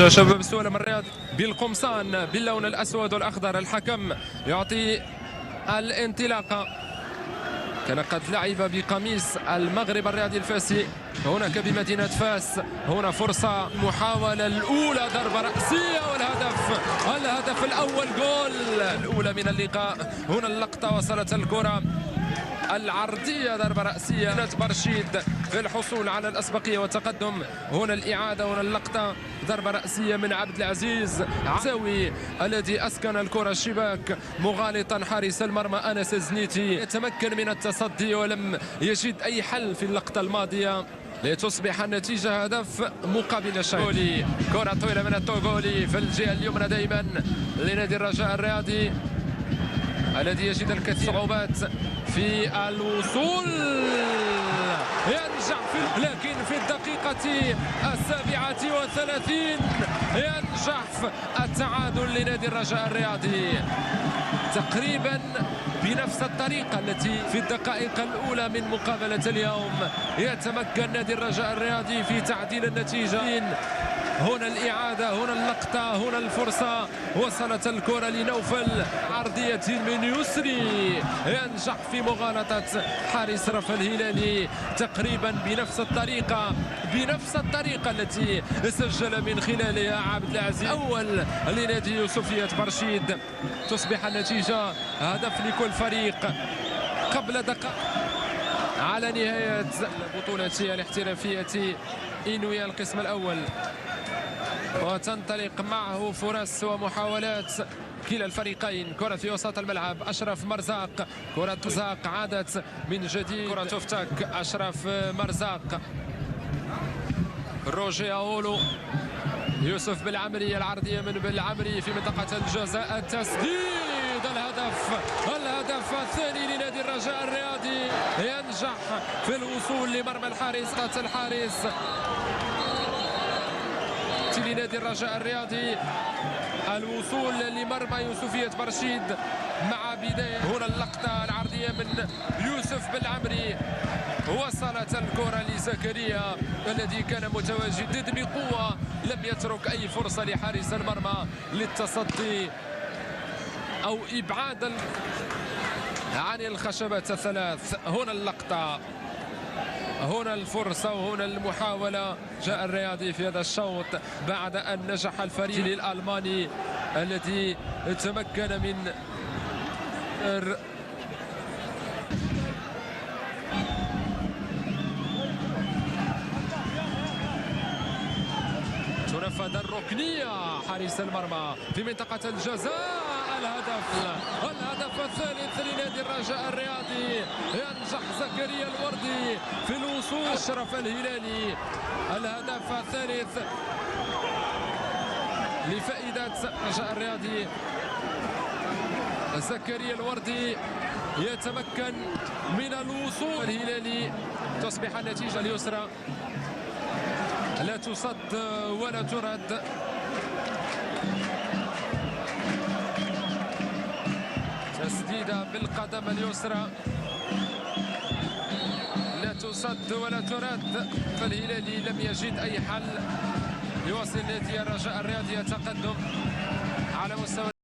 شباب السولم الرياضي بالقمصان باللون الأسود والأخضر. الحكم يعطي الانطلاقة. كان قد لعب بقميص المغرب الرياضي الفاسي هناك بمدينة فاس. هنا فرصة، المحاولة الأولى ضربة رأسية والهدف الأول، جول الأولى من اللقاء. هنا اللقطة، وصلت الكرة العرضية ضربة رأسية برشيد في الحصول على الأسبقية والتقدم. هنا الإعادة، هنا اللقطة ضربة رأسية من عبد العزيز عزاوي الذي أسكن الكرة الشباك مغالطا حارس المرمى أنس الزنيتي. يتمكن من التصدي ولم يجد أي حل في اللقطة الماضية لتصبح النتيجة هدف مقابل شيء. كرة طويلة من التوغولي في الجهة اليمنى دائما لنادي الرجاء الرياضي الذي يجد الكثير صعوبات في الوصول. ينجح لكن في الدقيقة 37 ينجح التعادل لنادي الرجاء الرياضي تقريبا بنفس الطريقة التي في الدقائق الأولى من مقابلة اليوم. يتمكن نادي الرجاء الرياضي في تعديل النتيجة. هنا الإعادة، هنا اللقطة، هنا الفرصة، وصلت الكرة لنوفل عرضية من يسري، ينجح في مغالطة حارس رفع الهلالي تقريبا بنفس الطريقة التي سجل من خلالها عبد العزيز. أول لنادي يوسفية برشيد. تصبح النتيجة هدف لكل فريق قبل دقائق على نهاية البطولة الاحترافية إنويا القسم الأول، وتنطلق معه فرص ومحاولات كلا الفريقين. كرة في وسط الملعب، أشرف مرزاق، كرة مرزاق عادت من جديد، كرة تفتك، أشرف مرزاق، روجي أولو، يوسف بالعمري، العرضية من بالعمري في منطقة الجزاء، التسديد، الهدف الثاني لنادي الرجاء الرياضي. ينجح في الوصول لمرمى الحارس لنادي الرجاء الرياضي، الوصول لمرمى يوسفية برشيد مع بداية. هنا اللقطة العرضية من يوسف بالعمري، وصلت الكرة لزكريا الذي كان متواجد بقوة، لم يترك أي فرصة لحارس المرمى للتصدي أو إبعاد عن الخشبات الثلاث. هنا اللقطة، هنا الفرصة، وهنا المحاولة. جاء الرياضي في هذا الشوط بعد أن نجح الفريق الألماني الذي تمكن من تنفذ الركنية، حارس المرمى في منطقة الجزاء، الهدف الثالث لنادي الرجاء الرياضي. ينجح زكريا الوردي في الوصول، أشرف الهلالي، الهدف الثالث لفائدة الرجاء الرياضي. زكريا الوردي يتمكن من الوصول. الهلالي تصبح النتيجة اليسرى، لا تصد ولا ترد. تسديدة بالقدم اليسرى، لا تصد ولا ترد. فالهلالي لم يجد أي حل. يواصل نادي الرجاء الرياضي يتقدم على مستوى